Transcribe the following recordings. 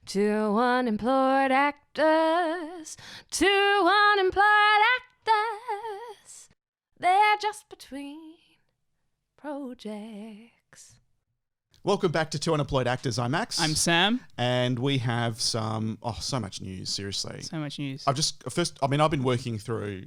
Two unemployed actors. Two unemployed actors. They're just between projects. Welcome back to Two Unemployed Actors. I'm Max. I'm Sam. And we have so much news, seriously. So much news. I've been working through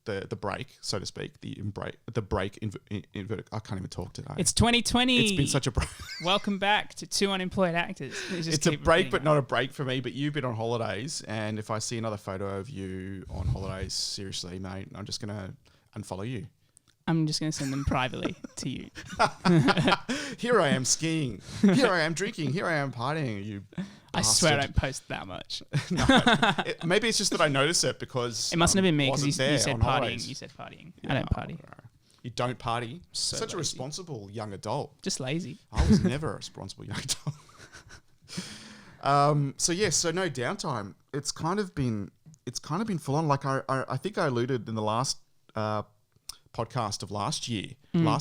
the break, so to speak, the break, I can't even talk today. It's 2020. It's been such a break. Welcome back to Two Unemployed Actors. It's a break, but not a break for me, but you've been on holidays, and if I see another photo of you on holidays, seriously, mate, I'm just going to unfollow you. I'm just going to send them privately to you. Here I am skiing. Here I am drinking. Here I am partying. You I swear I don't post that much. No, maybe it's just that I notice it because it mustn't have been me because you said partying. Holidays. You said partying. Yeah, I don't party. You don't party? So Such lazy. a responsible young adult. Just lazy. I was never a responsible young adult. So no downtime. It's kind of been full on. Like I think I alluded in the last podcast of last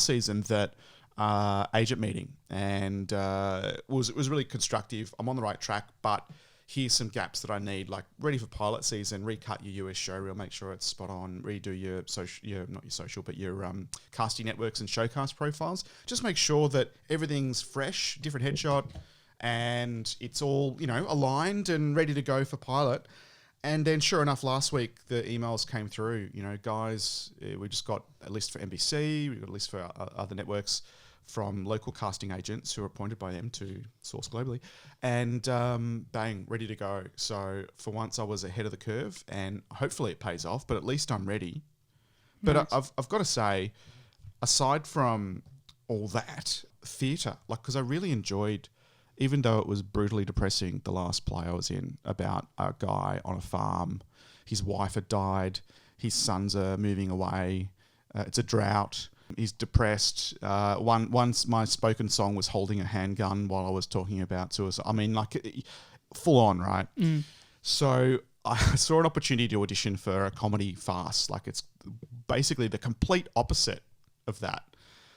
season, that agent meeting, and it was really constructive. I'm on the right track, but here's some gaps that I need, like ready for pilot season, recut your US show reel, make sure it's spot on, redo your casting networks and showcast profiles. Just make sure that everything's fresh, different headshot, and it's all, aligned and ready to go for pilot. And then sure enough, last week, the emails came through, guys, we just got a list for NBC, we got a list for other networks from local casting agents who are appointed by them to source globally, and bang, ready to go. So for once I was ahead of the curve, and hopefully it pays off, but at least I'm ready. But Nice. I've got to say, aside from all that, theatre, because I really enjoyed, even though it was brutally depressing, the last play I was in about a guy on a farm. His wife had died. His sons are moving away. It's a drought. He's depressed. Once my spoken song was holding a handgun while I was talking about suicide. I mean, full on, right? Mm. So I saw an opportunity to audition for a comedy farce. Like, it's basically the complete opposite of that.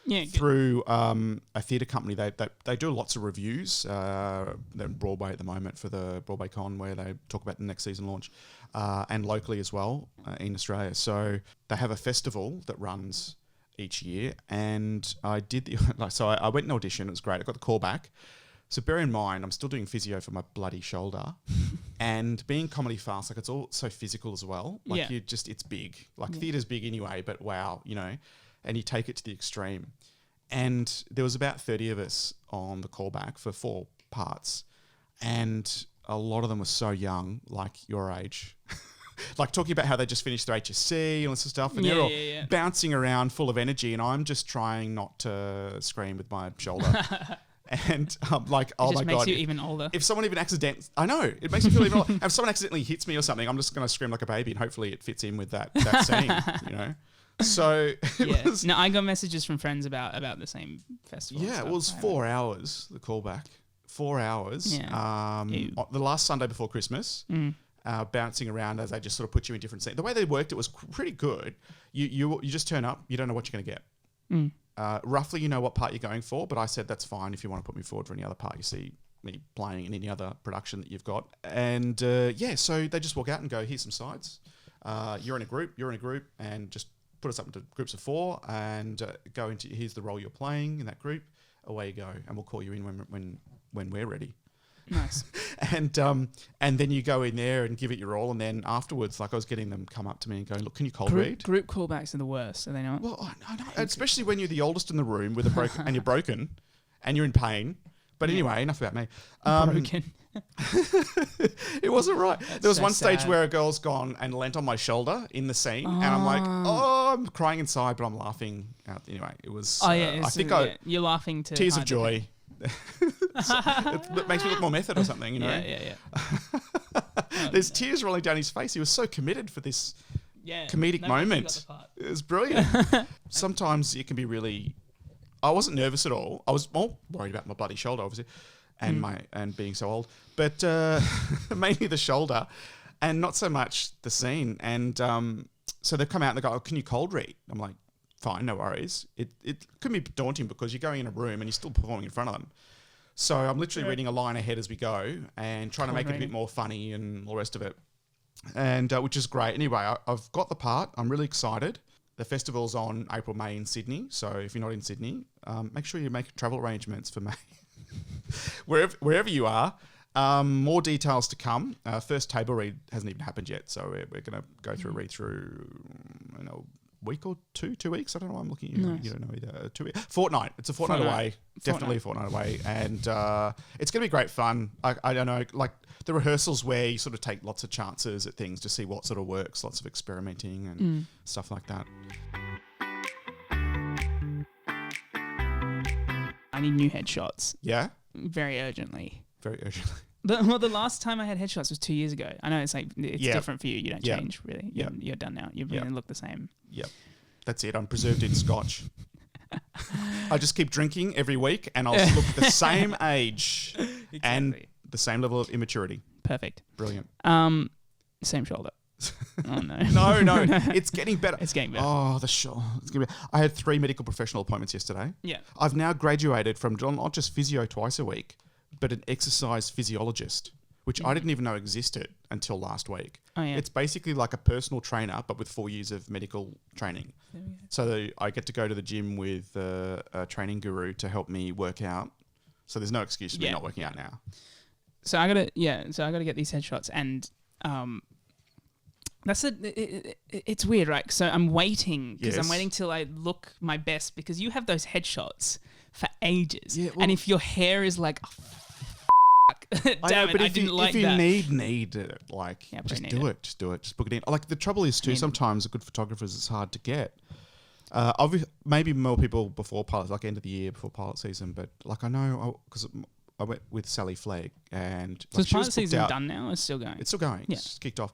Yeah, Through a theatre company. They do lots of reviews. They're in Broadway at the moment for the Broadway Con, where they talk about the next season launch, and locally as well in Australia. So they have a festival that runs each year, and I did I went and auditioned. It was great. I got the call back. So bear in mind, I'm still doing physio for my bloody shoulder, and being comedy fast, it's all so physical as well. It's big. Theatre's big anyway, but wow, and you take it to the extreme. And there was about 30 of us on the callback for 4 parts, and a lot of them were so young, like your age. Talking about how they just finished their HSC and all this stuff, and they're all bouncing around full of energy, and I'm just trying not to scream with my shoulder. And oh my God. It makes you even older. If someone even I know, it makes me feel even older. If someone accidentally hits me or something, I'm just going to scream like a baby, and hopefully it fits in with that scene, So No, I got messages from friends about the same festival. Yeah, it was 4 hours, the callback. 4 hours. Yeah. The last Sunday before Christmas, bouncing around as they just sort of put you in different scenes. The way they worked it was pretty good. You just turn up, you don't know what you're going to get. Roughly you know what part you're going for, but I said that's fine if you want to put me forward for any other part you see me playing in any other production that you've got. And so they just walk out and go, here's some sides. You're in a group, and just put us up into groups of 4 and go into, here's the role you're playing in that group. Away you go, and we'll call you in when we're ready. Nice. And then you go in there and give it your all, and then afterwards, I was getting them come up to me and go, look, can you cold read? Group callbacks are the worst, are they not? Well, I know, especially when you're the oldest in the room with and you're broken and you're in pain. But anyway, enough about me. Broken. It wasn't right. There was so one stage sad. where a girl's gone and leant on my shoulder in the scene, and I'm like, I'm crying inside, but I'm laughing out. Anyway, it was. You're laughing to tears of joy. It makes me look more method or something, Yeah. There's tears rolling down his face. He was so committed for this comedic moment. It was brilliant. Sometimes it can be really. I wasn't nervous at all. I was more worried about my bloody shoulder, obviously, and being so old, but mainly the shoulder, and not so much the scene. And so they come out and they go, "Oh, can you cold read?" I'm like, "Fine, no worries." It could be daunting because you're going in a room and you're still performing in front of them. So I'm literally reading a line ahead as we go and trying to make it a bit reading. more funny and all the rest of it. And which is great. Anyway, I've got the part. I'm really excited. The festival's on April, May in Sydney. So if you're not in Sydney, make sure you make travel arrangements for May. wherever you are. More details to come. First table read hasn't even happened yet. So we're going to go through a read through in a week or 2 weeks. I don't know. I'm looking at you. Nice. You don't know either. 2 weeks. Fortnight. It's a fortnight away. Definitely a fortnight away. And it's going to be great fun. I don't know, like the rehearsals where you sort of take lots of chances at things to see what sort of works, lots of experimenting and stuff like that. I need new headshots Yeah? very urgently. Very urgently. The last time I had headshots was 2 years ago. I know it's like it's Yeah. different for you. You don't Yeah. change really. Yeah. You're done now. You Yeah. really look the same. Yep. That's it. I'm preserved in scotch. I just keep drinking every week and I'll look the same age and the same level of immaturity. Perfect. Brilliant. Same shoulder. Oh no. No, it's getting better. It's getting better. Oh, the shoulder. I had 3 medical professional appointments yesterday. Yeah. I've now graduated from not just physio twice a week, but an exercise physiologist, which I didn't even know existed until last week. Oh yeah. It's basically like a personal trainer, but with 4 years of medical training. There we go. So I get to go to the gym with a training guru to help me work out. So there's no excuse for me not working out now. So I gotta get these headshots, and it's weird, right? So I'm waiting because I'm Yes. waiting till I look my best because you have those headshots for ages, Yeah, well- and if your hair is like, damn it, I didn't like if you that. need it, like, Yeah, just probably do need it. Just do it. Just book it in. Like, the trouble is, too, Need- sometimes good photographers, it's hard to get. Maybe more people before pilot, like end of the year, before pilot season, but, like, I know, because I went with Sally Flagg, and So like, is she was pilot booked season out. done now? It's still going. It's still going. Yeah. It's kicked off.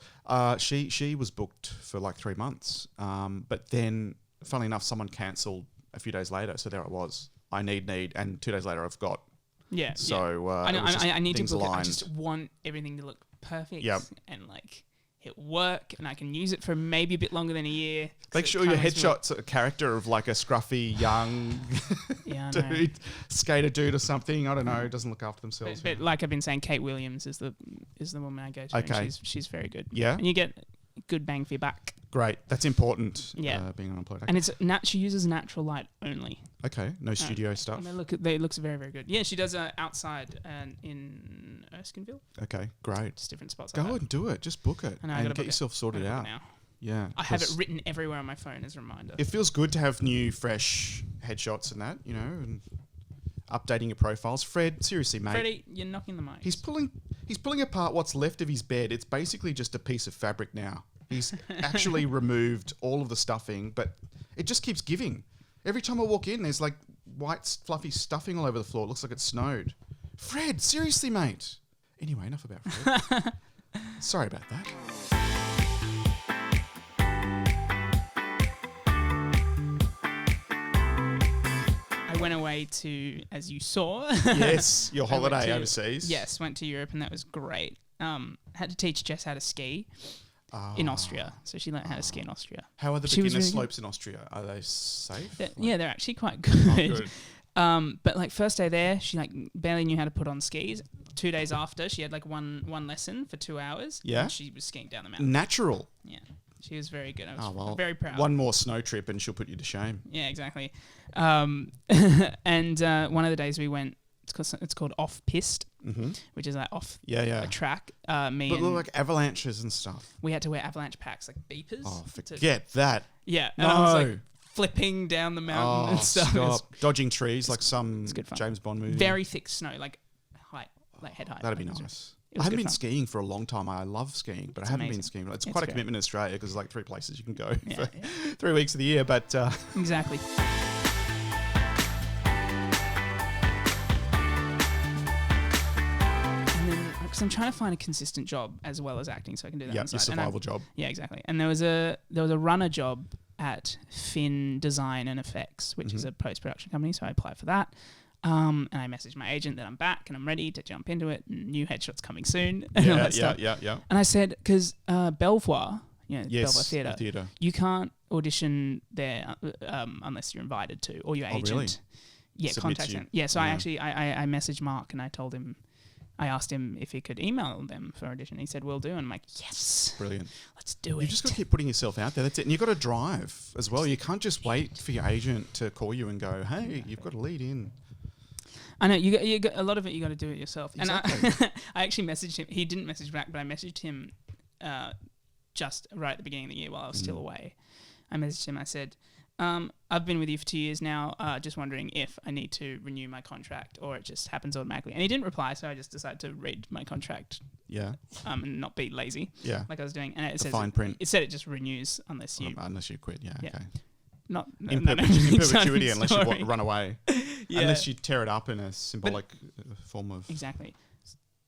She was booked for like 3 months. But then, funnily enough, someone cancelled a few days later. So there I was. I need, and 2 days later I've got. Yeah. So I know. it was just I need to things book it. I aligned. just want everything to look perfect. Yep. And like it work, and I can use it for maybe a bit longer than a year. Make sure your headshot's a character of like a scruffy young Yeah, I know. dude, skater dude or something. I don't know. Doesn't look after themselves. But like I've been saying, Kate Williams is the woman I go to. Okay. And she's very good. Yeah? And you get good bang for your buck. Great. That's important. Yeah. Being unemployed. Okay. And it's she uses natural light only. Okay. No studio stuff. And it looks very, very good. Yeah, she does outside and in Erskineville. Okay. Great. Just different spots. Go like that. and do it. Just book it I know, I and gotta get book it. yourself sorted I'm gonna out. book it now. Yeah. I have it 'cause written everywhere on my phone as a reminder. It feels good to have new, fresh headshots and that, and updating your profiles. Fred, seriously, mate. Freddie, you're knocking the mic. He's pulling apart what's left of his bed. It's basically just a piece of fabric now. He's actually removed all of the stuffing, but it just keeps giving. Every time I walk in, there's like white, fluffy stuffing all over the floor. It looks like it snowed. Fred, seriously, mate. Anyway, enough about Fred. Sorry about that. I went away to, as you saw. Yes, your I went holiday to- overseas. Yes, went to Europe and that was great. Had to teach Jess how to ski in Austria. So she learned how to ski in Austria. How are the She was beginner really good. slopes in Austria? Are they safe? Yeah, they're actually quite good. Good. But like first day there, she like barely knew how to put on skis. 2 days after, she had like one lesson for 2 hours. Yeah? And she was skiing down the mountain. Natural. Yeah. She was very good. I was Oh, well. very proud. One more snow trip and she'll put you to shame. Yeah, exactly. And one of the days we went, it's called off piste, which is like off Yeah, yeah. a track. But look like avalanches and stuff. We had to wear avalanche packs, like beepers. Oh, forget that. Yeah, and I was No. like flipping down the mountain Oh, and stuff. It was stop. Dodging trees like some good fun. James Bond movie. very thick snow, like height, like head height. That'd be It was- nice. it I was haven't good been fun. skiing for a long time. I love skiing, but I haven't been amazing. skiing. It's It's quite a great. commitment in Australia because there's like 3 places you can go Yeah, for yeah. 3 weeks of the year. But Exactly. And then, because I'm trying to find a consistent job as well as acting, so I can do that. yeah, on your the side. And survival job. Yeah, exactly. And there was a runner job at Fin Design and Effects, which Mm-hmm. is a post production company. So I applied for that. And I messaged my agent that I'm back and I'm ready to jump into it. And new headshots coming soon. And all Yeah, that stuff. yeah. And I said, because Belvoir, Belvoir Yes, Theatre, the theatre. you can't audition there unless you're invited to, or your Oh, agent. really? contact him. Yeah, so I messaged Mark and I asked him if he could email them for audition. He said, "Will do." And I'm like, yes. Brilliant. Let's do it. You've just got to keep putting yourself out there. That's it. And you've got to drive as well. You can't just wait for your agent to call you and go, hey, you've got to lead in. I know. You got a lot of it you got to do it yourself. Exactly. And I actually messaged him. He didn't message back, but I messaged him just right at the beginning of the year while I was still away. I messaged him. I said, I've been with you for 2 years now. Just wondering if I need to renew my contract or it just happens automatically. And he didn't reply, so I just decided to read my contract. Yeah. And not be lazy. Yeah. Like I was doing. And it says fine print. It said it just renews unless you quit. Yeah. Okay. Not In perpetuity, unless you Sorry. run away. Yeah. Unless you tear it up in a symbolic form of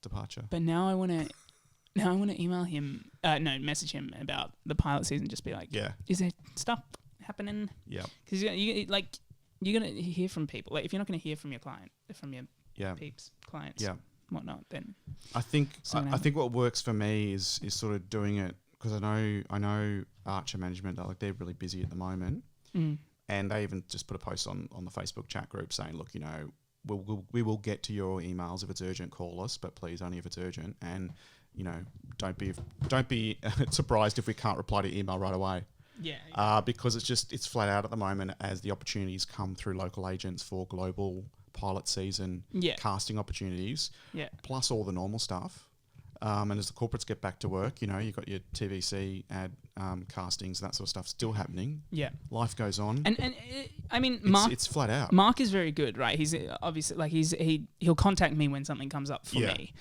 departure. But now I want to email him. Message him about the pilot season. Just be like, is there stuff happening? Yeah. Because you're gonna hear from people. Like if you're not gonna hear from your client, from your peeps, clients, whatnot, then I think what works for me is sort of doing it because I know Archer management they're really busy at the moment. And they even just put a post on the Facebook chat group saying, look, we will get to your emails if it's urgent, call us, but please only if it's urgent. And, don't be surprised if we can't reply to your email right away. Yeah. Because it's flat out at the moment as the opportunities come through local agents for global pilot season casting opportunities. Yeah. Plus all the normal stuff. And as the corporates get back to work, you've got your TVC ad castings and that sort of stuff still happening. Yeah, life goes on. And I mean, Mark, it's flat out. Mark is very good, right? He's obviously he'll contact me when something comes up for me,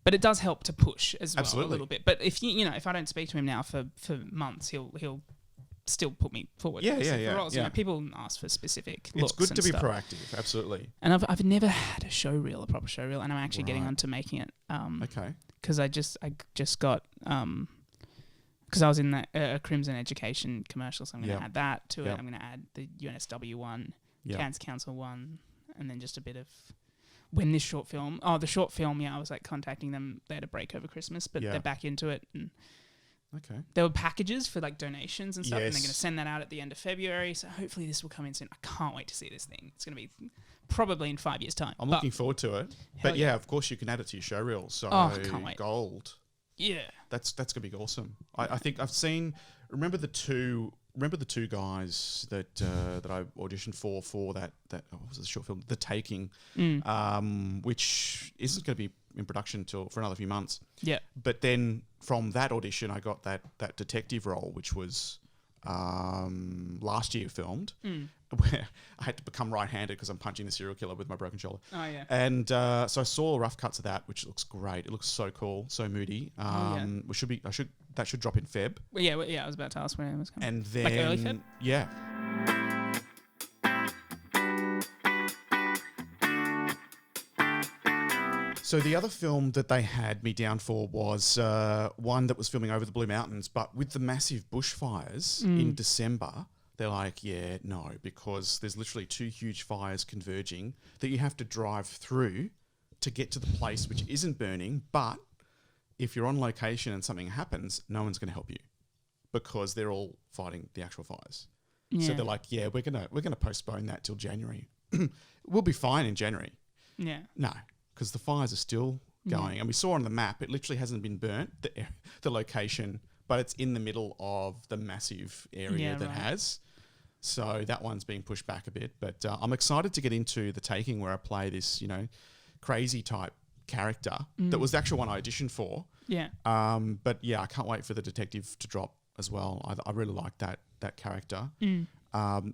but it does help to push as well a little bit. But if if I don't speak to him now for months, he'll still put me forward. For roles. People ask for specific looks. It's good to be stuff. Proactive, absolutely. And I've never had a proper show reel, and I'm actually getting onto making it. Okay. Because I just got because I was in that Crimson Education commercial, so I'm going to add that to it. I'm going to add the UNSW one, Cancer Council one, and then just a bit of when this short film. Oh, the short film. I was like contacting them. They had a break over Christmas, but they're back into it. And there were packages for like donations and stuff, and they're going to send that out at the end of February. So hopefully this will come in soon. I can't wait to see this thing. It's going to be probably in 5 years' time. I'm looking forward to it. But of course you can add it to your show reel. So can't wait. Gold. Yeah. That's gonna be awesome. I think I've seen remember the two guys that I auditioned for that what was the short film? The Taking. Which isn't gonna be in production for another few months. Yeah. But then from that audition I got that detective role, which was last year filmed, where I had to become right-handed because I'm punching the serial killer with my broken shoulder. Oh yeah. And so I saw rough cuts of that, which looks great. It looks so cool, so moody. That should drop in Feb. Well, yeah. I was about to ask when it was coming. And then like early Feb. Yeah. So the other film that they had me down for was one that was filming over the Blue Mountains, but with the massive bushfires in December, they're like, no, because there's literally two huge fires converging that you have to drive through to get to the place which isn't burning. But if you're on location and something happens, no one's going to help you because they're all fighting the actual fires. Yeah. So they're like, we're gonna postpone that till January. We'll be fine in January. Yeah. No. Because the fires are still going. And we saw on the map, it literally hasn't been burnt, the location, but it's in the middle of the massive area that has. So that one's being pushed back a bit. But I'm excited to get into The Taking, where I play this, crazy type character. That was the actual one I auditioned for. Yeah. But I can't wait for the detective to drop as well. I really like that character.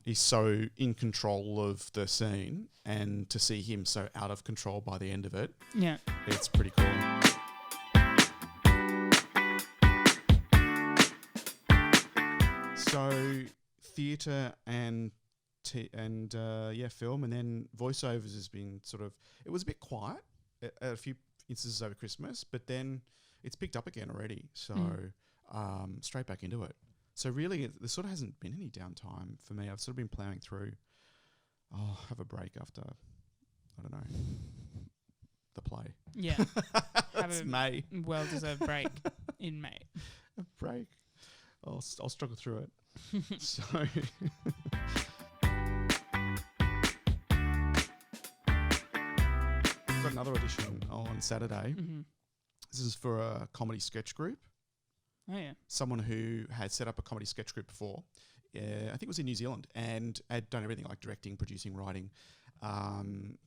He's so in control of the scene, and to see him so out of control by the end of it, it's pretty cool. So theatre and film, and then voiceovers has been it was a bit quiet at a few instances over Christmas, but then it's picked up again already. So straight back into it. So really, there sort of hasn't been any downtime for me. I've sort of been ploughing through. Have a break after, I don't know, the play. Yeah. It's May. Well-deserved break in May. A break. I'll struggle through it. So... another audition on Saturday. Mm-hmm. This is for a comedy sketch group. Oh, yeah. Someone who had set up a comedy sketch group before. I think it was in New Zealand, and had done everything like directing, producing, writing,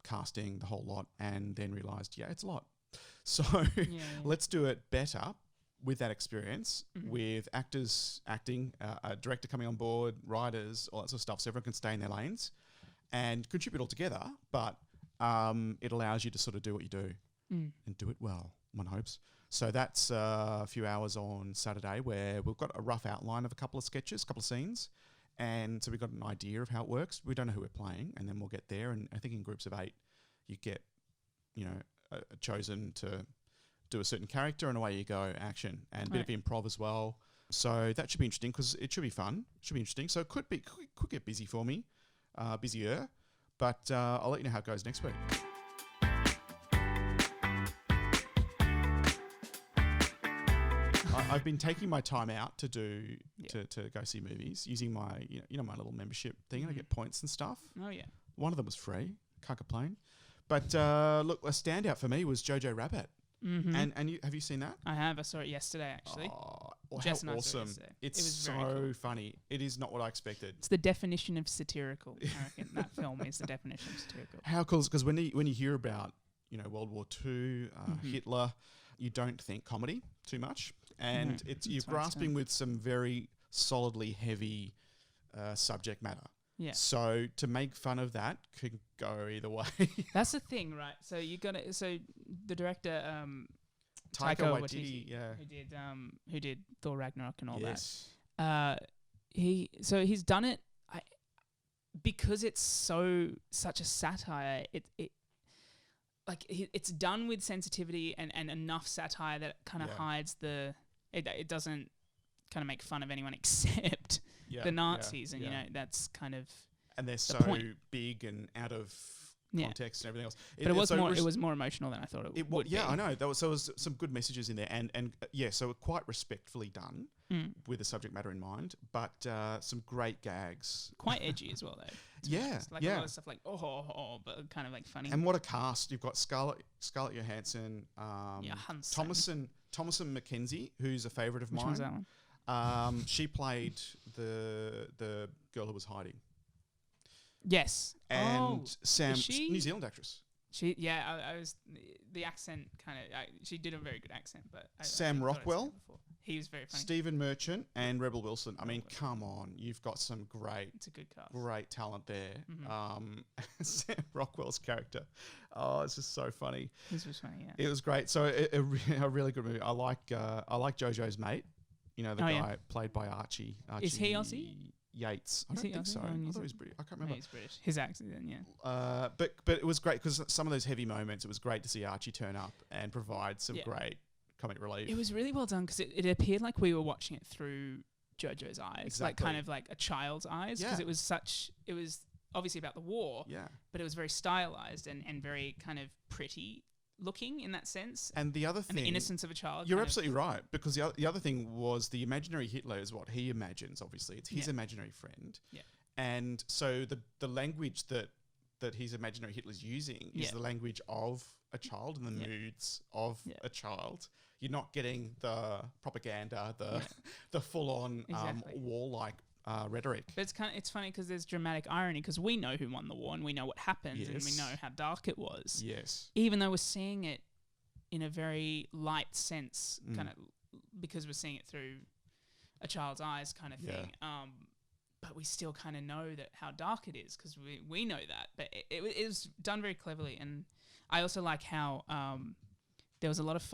casting, the whole lot, and then realised, it's a lot. So let's do it better with that experience, with actors acting, a director coming on board, writers, all that sort of stuff, so everyone can stay in their lanes and contribute all together, but it allows you to sort of do what you do and do it well, one hopes. So that's a few hours on Saturday where we've got a rough outline of a couple of sketches, a couple of scenes, and so we've got an idea of how it works. We don't know who we're playing, and then we'll get there, and I think in groups of 8 you get, chosen to do a certain character, and away you go, action, and a bit of improv as well. So that should be interesting because it should be fun, should be interesting. So it could get busy for me, busier, but I'll let you know how it goes next week. I've been taking my time out to do to go see movies using my my little membership thing, and I get points and stuff. Oh yeah, one of them was free, can't complain. But look, a standout for me was JoJo Rabbit. And have you seen that? I have. I saw it yesterday, actually. Oh, Jess how and I saw it awesome! yesterday. It's It was so very cool. funny. It is not what I expected. It's the definition of satirical. I reckon that film is the definition of satirical. How cool! Because when you hear about World War II, Hitler, you don't think comedy too much, and you're grasping with some very solidly heavy subject matter. Yeah. So to make fun of that could go either way. That's the thing, right? So you got to. So the director, Taika Taika Waititi, who did Thor Ragnarok and all yes. that. He's done it. Because it's such a satire. It's done with sensitivity and enough satire that kind of hides it doesn't kind of make fun of anyone except the Nazis, and that's kind of, and they're so point. big and out of context and everything else. But it was more emotional than I thought it would. Yeah, be. I know. There was some good messages in there, and so quite respectfully done with the subject matter in mind, but some great gags. Quite edgy as well, though. A lot of stuff like but kind of like funny. And what a cast! You've got Scarlett Johansson, Thomasin McKenzie, who's a favourite of Which mine. one's that one? She played the girl who was hiding. Yes. And Sam, she? New Zealand actress. I was the accent kind of. She did a very good accent, but Sam Rockwell. He was very funny. Stephen Merchant and Rebel Wilson. I mean, come on, you've got some great. It's a good cast. Great talent there. Sam Rockwell's character, it's just so funny. This was funny. Yeah. It was great. So a really good movie. I like JoJo's mate. The guy played by Archie. Is he Aussie? Yates. I don't think so. I thought he was British. I can't remember. No, he's British. His accent, then, yeah. But it was great because some of those heavy moments, it was great to see Archie turn up and provide some great comic relief. It was really well done because it appeared like we were watching it through JoJo's eyes, like kind of like a child's eyes, because it was obviously about the war, but it was very stylized and very kind of pretty looking in that sense. And the other thing, and the innocence of a child. You're absolutely right, because the other thing was the imaginary Hitler is what he imagines. Obviously, it's his imaginary friend. Yeah. And so the language that his imaginary Hitler's using is the language of a child and the moods of a child. You're not getting the propaganda, the full on warlike rhetoric. But it's funny because there's dramatic irony because we know who won the war and we know what happened and we know how dark it was. Yes. Even though we're seeing it in a very light sense, kind of because we're seeing it through a child's eyes, kind of thing. But we still kind of know that how dark it is because we know that. But it was done very cleverly, and I also like how there was a lot of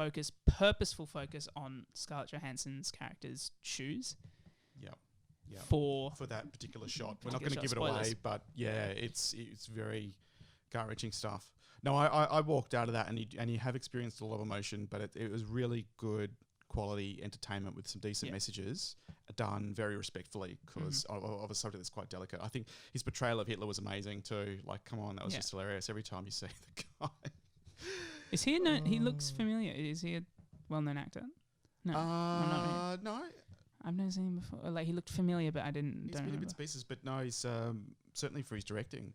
purposeful focus on Scarlett Johansson's character's shoes. Yeah. Yeah. For that particular shot. We're not going to give it away, but it's very gut-wrenching stuff. No, I walked out of that and you have experienced a lot of emotion, but it was really good quality entertainment with some decent messages done very respectfully because of a subject that's quite delicate. I think his portrayal of Hitler was amazing too. Like, come on, that was just hilarious every time you see the guy. Is he he looks familiar. Is he a well-known actor? No. No. I've never seen him before. Like, he looked familiar, but I didn't. He's been in bits and pieces, but no, he's certainly for his directing.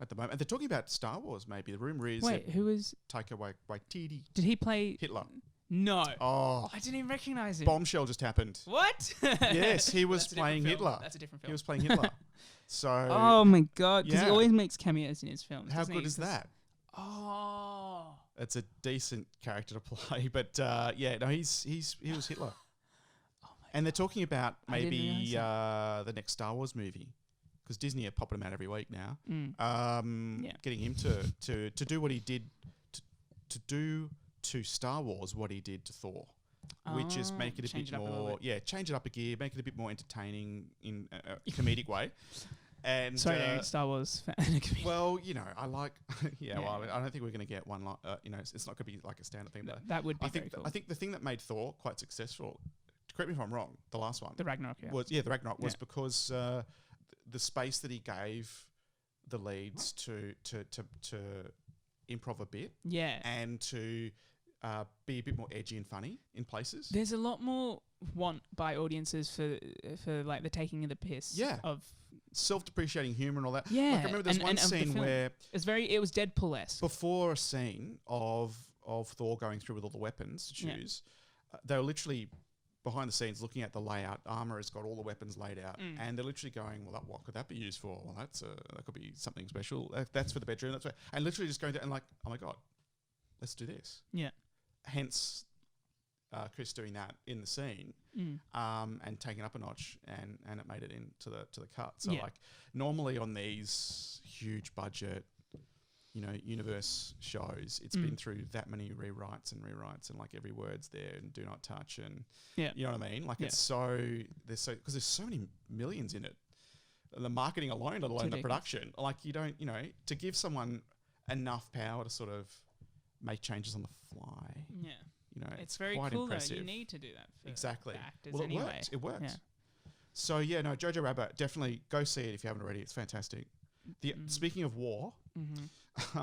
at the moment. And they're talking about Star Wars, maybe. The rumor is Wait, who is... Taika Waititi. Did he play... Hitler. No. Oh. I didn't even recognize him. Bombshell just happened. What? Yes, he was playing Hitler. That's a different film. He was playing Hitler. So... Oh, my God. Because he always makes cameos in his films. How good is that? Oh. It's a decent character to play. But, he was Hitler. And they're talking about maybe the next Star Wars movie, because Disney are popping him out every week now. Getting him to do what he did to do to Star Wars what he did to Thor, which is make it a bit more, change it up a gear, make it a bit more entertaining in a comedic way. And sorry, Star Wars fan. Well, I like. Well, I don't think we're going to get one. It's not going to be like a standard thing. But that would be very cool. I think the thing that made Thor quite successful. Correct me if I'm wrong. The last one, the Ragnarok, the Ragnarok was because the space that he gave the leads to improv a bit, and to be a bit more edgy and funny in places. There's a lot more want by audiences for like the taking of the piss, of self-depreciating humor and all that. Yeah, like I remember there's one scene where it was Deadpool-esque. Before a scene of Thor going through with all the weapons to choose, they were literally behind the scenes looking at the layout. Armor has got all the weapons laid out, and they're literally going, well, what could that be used for? Well, that could be something special. That's for the bedroom. That's and literally just going down and like, oh my God, let's do this. Yeah. Hence, Chris doing that in the scene, and taking up a notch, and it made it into the cut. So like normally on these huge budget, universe shows, it's been through that many rewrites and like every word's there and do not touch and you know what I mean? Like because there's so many millions in it. The marketing alone, let alone the production. Like you don't, to give someone enough power to sort of make changes on the fly. Yeah. It's very quite cool impressive. though. You need to do that for exactly. the actors well, anyway. It works. Yeah. So JoJo Rabbit, definitely go see it if you haven't already. It's fantastic. Speaking of war,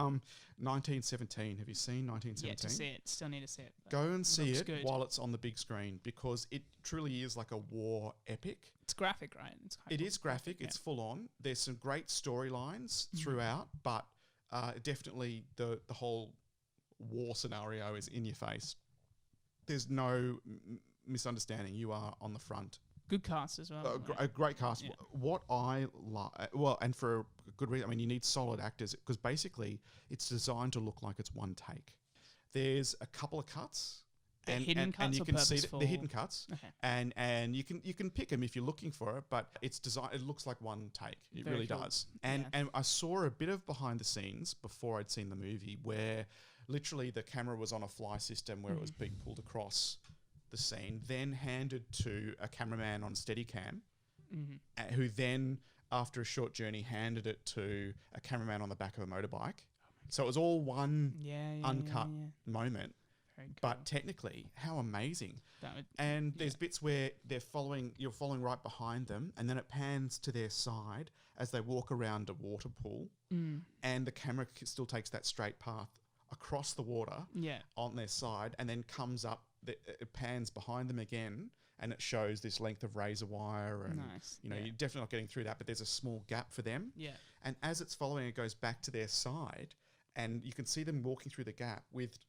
1917. Have you seen 1917? Yeah, to see it. Still need to see it. Go and see it good. while it's on the big screen, because it truly is like a war epic. It's graphic, right? It is graphic. It's full on. There's some great storylines throughout, but definitely the whole war scenario is in your face. There's no misunderstanding. You are on the front. Good cast as well. A great cast. Yeah. What I like, and for a good reason, I mean, you need solid actors, because basically it's designed to look like it's one take. There's a couple of cuts. Hidden cuts you or can purposeful? see the hidden cuts, okay. and you can pick them if you're looking for it, but it's designed. It looks like one take. It Very really cool. does. And I saw a bit of behind the scenes before I'd seen the movie, where literally the camera was on a fly system where it was being pulled across the scene, then handed to a cameraman on Steadicam, who then, after a short journey, handed it to a cameraman on the back of a motorbike. So it was all one uncut moment. Very cool. But technically, how amazing. There's bits where you're following right behind them, and then it pans to their side as they walk around a water pool, and the camera still takes that straight path across the water on their side, and then comes up, it pans behind them again, and it shows this length of razor wire, and you're definitely not getting through that, but there's a small gap for them. Yeah. And as it's following, it goes back to their side, and you can see them walking through the gap with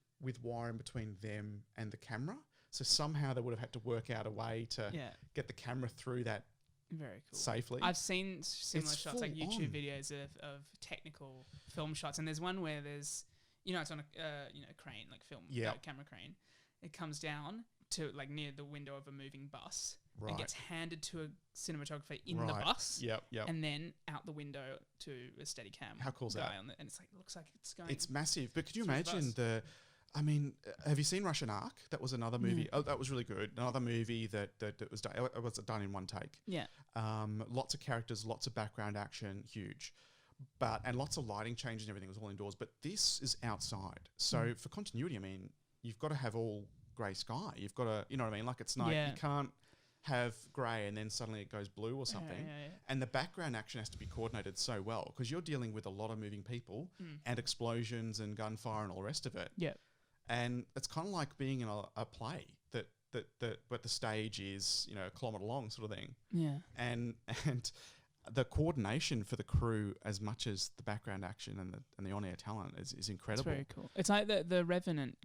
wire in between them and the camera. So somehow they would have had to work out a way to get the camera through that very cool safely. I've seen similar shots, like YouTube videos of technical film shots, and there's one where there's, it's on a crane, like film camera crane. It comes down to like near the window of a moving bus and gets handed to a cinematographer in the bus. Yep. And then out the window to a Steadicam. How cool is that? And it's like, it looks like it's going. It's massive. But could you imagine have you seen Russian Ark? That was another movie. Oh, that was really good. Another movie that was done. It was done in one take. Yeah. Lots of characters, lots of background action, huge. And lots of lighting change and everything. It was all indoors. But this is outside. So for continuity, I mean, you've got to have all grey sky. You've got to, you know what I mean? Like it's night. Yeah. You can't have grey and then suddenly it goes blue or something. Yeah. And the background action has to be coordinated so well, because you're dealing with a lot of moving people and explosions and gunfire and all the rest of it. Yeah. And it's kind of like being in a play but the stage is, a kilometre long sort of thing. Yeah. And the coordination for the crew, as much as the background action and the on-air talent, is incredible. It's very cool. It's like the Revenant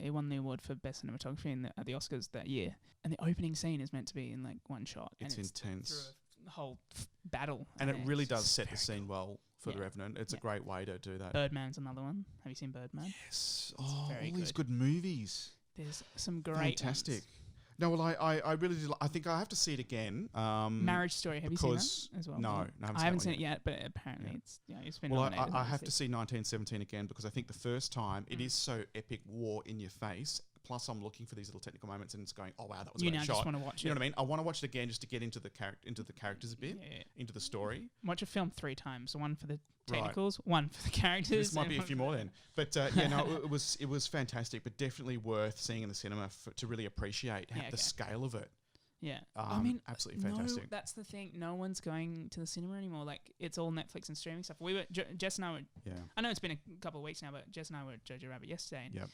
he won the award for best cinematography at the Oscars that year, and the opening scene is meant to be in like one shot. It's intense. Through a whole battle, and it really does set the scene well for the Revenant. It's a great way to do that. Birdman's another one. Have you seen Birdman? Yes. All these good movies. There's some great fantastic ones. No, well, I really did. I think I have to see it again. Marriage Story. Have you seen that as well? No, I haven't seen it yet, but apparently it's been nominated. Well, I have to see 1917 again because I think the first time it is so epic, war in your face. Plus, I'm looking for these little technical moments, and it's going, oh wow, that was a great shot. Just want to watch it. You know what I mean? I want to watch it again just to get into the characters a bit, into the story. Watch a film 3 times. One for the technicals, one for the characters. This might be a few more then, but it was fantastic, but definitely worth seeing in the cinema to really appreciate the scale of it. Yeah, I mean, absolutely fantastic. No, that's the thing. No one's going to the cinema anymore. Like, it's all Netflix and streaming stuff. Jess and I were. Yeah. I know it's been a couple of weeks now, but Jess and I were at JoJo Rabbit yesterday. And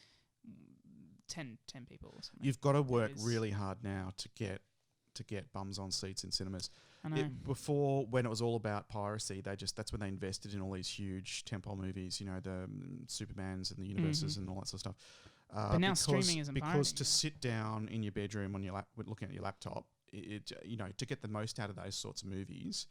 10 people or something. You've got to work really hard now to get bums on seats in cinemas. I know. Before, when it was all about piracy, that's when they invested in all these huge tentpole movies, the Supermans and the Universes and all that sort of stuff. But now streaming isn't because to sit down in your bedroom on your looking at your laptop, to get the most out of those sorts of movies,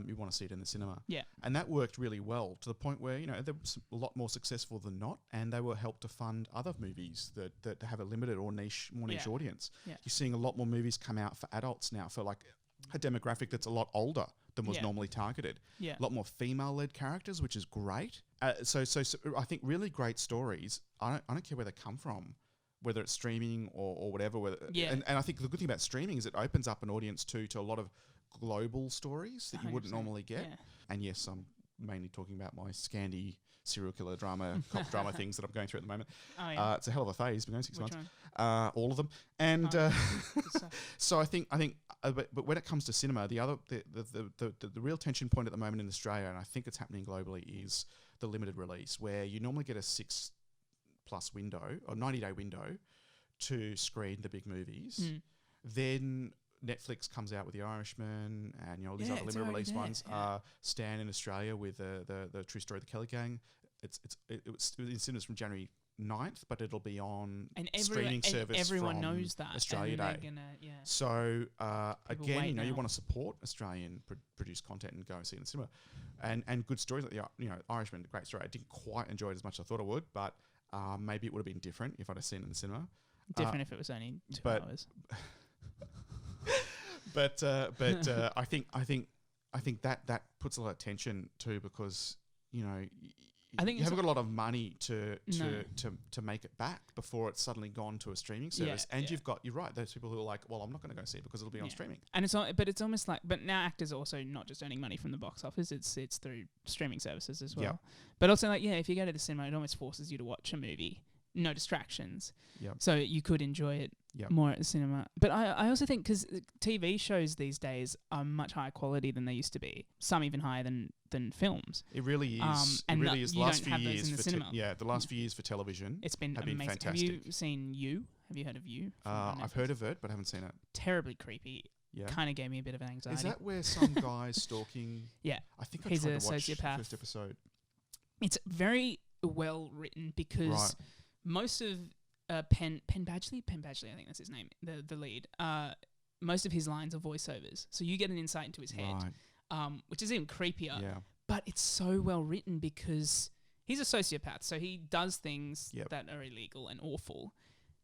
you want to see it in the cinema. Yeah. And that worked really well to the point where, they were a lot more successful than not, and they were helped to fund other movies that have a limited or more niche audience. Yeah. You're seeing a lot more movies come out for adults now, for like a demographic that's a lot older than was normally targeted. Yeah. A lot more female-led characters, which is great. So I think really great stories, I don't care where they come from, whether it's streaming or whatever. And I think the good thing about streaming is it opens up an audience to a lot of global stories that you wouldn't normally get. Yeah. And yes, I'm mainly talking about my Scandi serial killer drama, cop drama things that I'm going through at the moment. Oh, yeah. It's a hell of a phase. Been going 6 months. All of them. And so I think, but when it comes to cinema, the real tension point at the moment in Australia, and I think it's happening globally, is the limited release, where you normally get a 6+ window or 90-day window to screen the big movies. Then Netflix comes out with The Irishman and all these other limited release ones. Stan in Australia with the True Story of the Kelly Gang. It was in cinemas from January 9th, but it'll be on streaming service. Everyone knows that Australia Day. So again, you want to support Australian produced content and go and see it in the cinema, and good stories like the Irishman, great story. I didn't quite enjoy it as much as I thought I would, but maybe it would have been different if I'd have seen it in the cinema. Different if it was only 2 hours. But I think that puts a lot of tension too, because I think you haven't got a lot of money to make it back before it's suddenly gone to a streaming service. You're right, those people who are like, well, I'm not going to go see it because it'll be on streaming. And it's almost like, but now actors are also not just earning money from the box office, it's through streaming services as well. Yep. But also like, if you go to the cinema, it almost forces you to watch a movie. No distractions. Yep. So you could enjoy it more at the cinema. But I also think because TV shows these days are much higher quality than they used to be. Some even higher than films. It really is. And it really is. The last few years for cinema. The last few years for television. It's been amazing. Fantastic. Have you seen You? Have you heard of You? I've heard of it, but I haven't seen it. Terribly creepy. Yeah. Kind of gave me a bit of anxiety. Is that where some guy's stalking? Yeah. I think I he's tried a to watch sociopath. the first episode. It's very well written because most of Penn Badgley, I think that's his name, the lead. Most of his lines are voiceovers, so you get an insight into his head, which is even creepier. Yeah. But it's so well written because he's a sociopath, so he does things that are illegal and awful,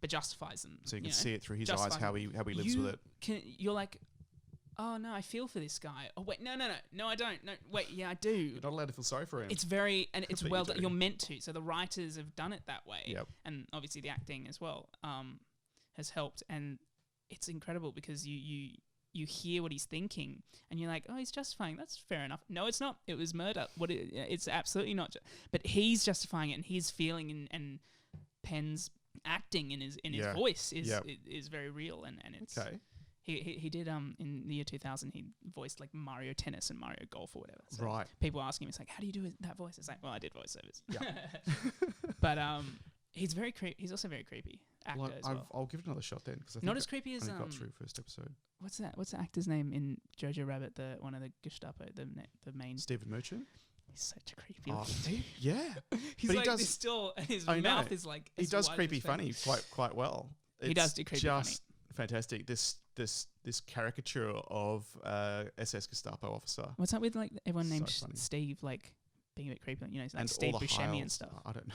but justifies them. So you can see it through his eyes how he lives with it. You're like, oh no, I feel for this guy. Oh wait, no, I don't. No, wait, yeah, I do. You're not allowed to feel sorry for him. It's well done. You're meant to. So the writers have done it that way, and obviously the acting as well has helped. And it's incredible because you hear what he's thinking, and you're like, oh, he's justifying. That's fair enough. No, it's not. It was murder. It's absolutely not. But he's justifying it, and his feeling and Penn's acting in his voice is very real, and it's okay. He did in the year 2000 he voiced like Mario Tennis and Mario Golf or whatever. So people ask him, it's like, how do you do that voice? It's like, well, I did voiceovers. Yeah. But he's also very creepy. actor Like, as well. I'll give it another shot then because I think Not as creepy as I got through first episode. what's the actor's name in JoJo Rabbit? One of the Gestapo, the main. Stephen Merchant. He's such a creepy. Oh, yeah. He's But like he does. this still, and his I know. mouth is like. He as does wide as creepy his funny face. quite well. He does do creepy just funny. fantastic. This caricature of SS Gestapo officer. What's up with like everyone So named funny. Steve like being a bit creepy? You know, like And Steve all the Buscemi and Hiles. stuff. I don't know.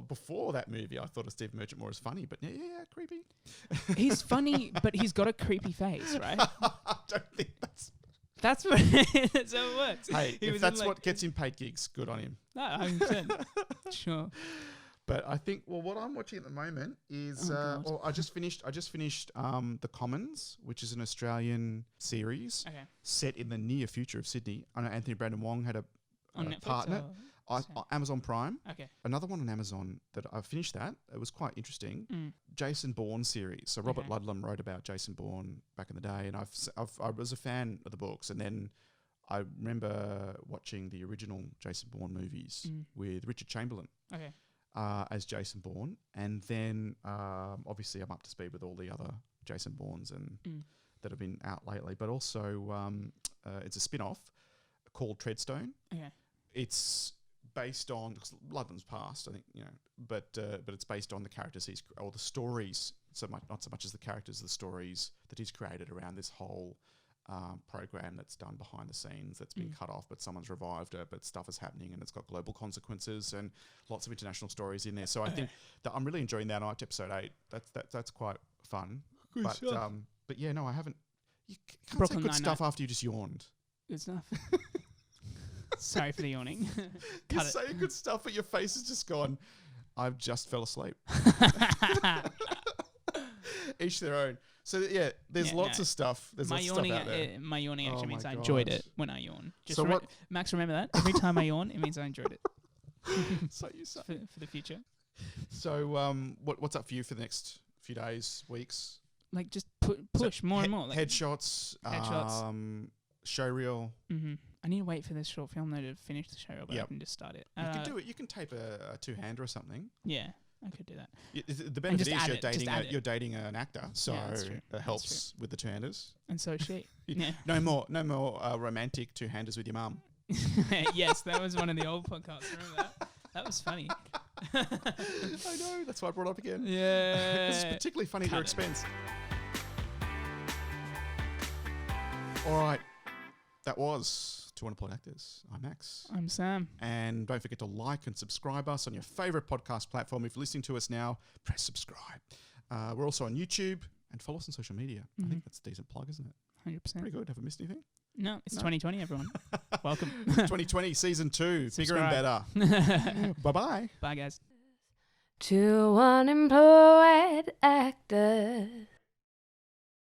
Before that movie, I thought of Steve Merchant more as funny, but yeah, creepy. He's funny, but he's got a creepy face, right? I don't think that's. That's what. That's how it works. Hey, He if was in, that's like- what gets him paid gigs, good on him. No, 100%. Sure. But I think what I'm watching at the moment is God. I just finished The Commons, which is an Australian series Okay. set in the near future of Sydney. I know Anthony Brandon Wong had a On Netflix. part in it. Amazon Prime. Okay. Another one on Amazon that I finished that. It was quite interesting. Jason Bourne series. So Robert Okay. Ludlum wrote about Jason Bourne back in the day, and I was a fan of the books, and then I remember watching the original Jason Bourne movies with Richard Chamberlain Okay. as Jason Bourne, and then obviously I'm up to speed with all the other Jason Bournes and that have been out lately. But also it's a spin-off called Treadstone. Okay. It's based on Ludlam's past, I think, but it's based on the characters or the stories. Not so much as the characters, the stories that he's created around this whole program that's done behind the scenes that's been cut off, but someone's revived it, but stuff is happening and it's got global consequences and lots of international stories in there. So I think that I'm really enjoying that. I'm up to episode 8. That's quite fun. But yeah, no, I haven't. You can't Brooklyn say good Nine-Nine. stuff after you just yawned. Good stuff. Sorry for the yawning. You Cut it. say good stuff, but your face has just gone, I've just fell asleep. Each their own. So yeah, there's lots of stuff. There's my lots of yawning, stuff out there. my yawning actually Oh means my I enjoyed gosh. it when I yawn. Just So what- Max, remember that every time I yawn, it means I enjoyed it So you say. for the future. So what's up for you for the next few days, weeks? Like just push more and more. Like Headshots. Showreel. I need to wait for this short film though to finish the show, but I Yep. can just start it. You can do it. You can tape a two-hander or something. Yeah, I could do that. The benefit just is add it, just add it. you're dating an actor, so Yeah, that's true. it That's helps with the two-handers. And so is she. Yeah. No more romantic two-handers with your mum. Yes, that was one of the old podcasts. Remember that? That was funny. I know. That's why I brought it up again. Yeah. It's particularly funny at Cut your it. expense. All right. That was Two Unemployed Actors. I'm Max. I'm Sam. And don't forget to like and subscribe us on your favourite podcast platform. If you're listening to us now, press subscribe. We're also on YouTube and follow us on social media. I think that's a decent plug, isn't it? 100%. Pretty good. Haven't missed anything? No, it's 2020, everyone. Welcome. 2020 season 2. Bigger and better. Bye-bye. Bye, guys. Two unemployed actors.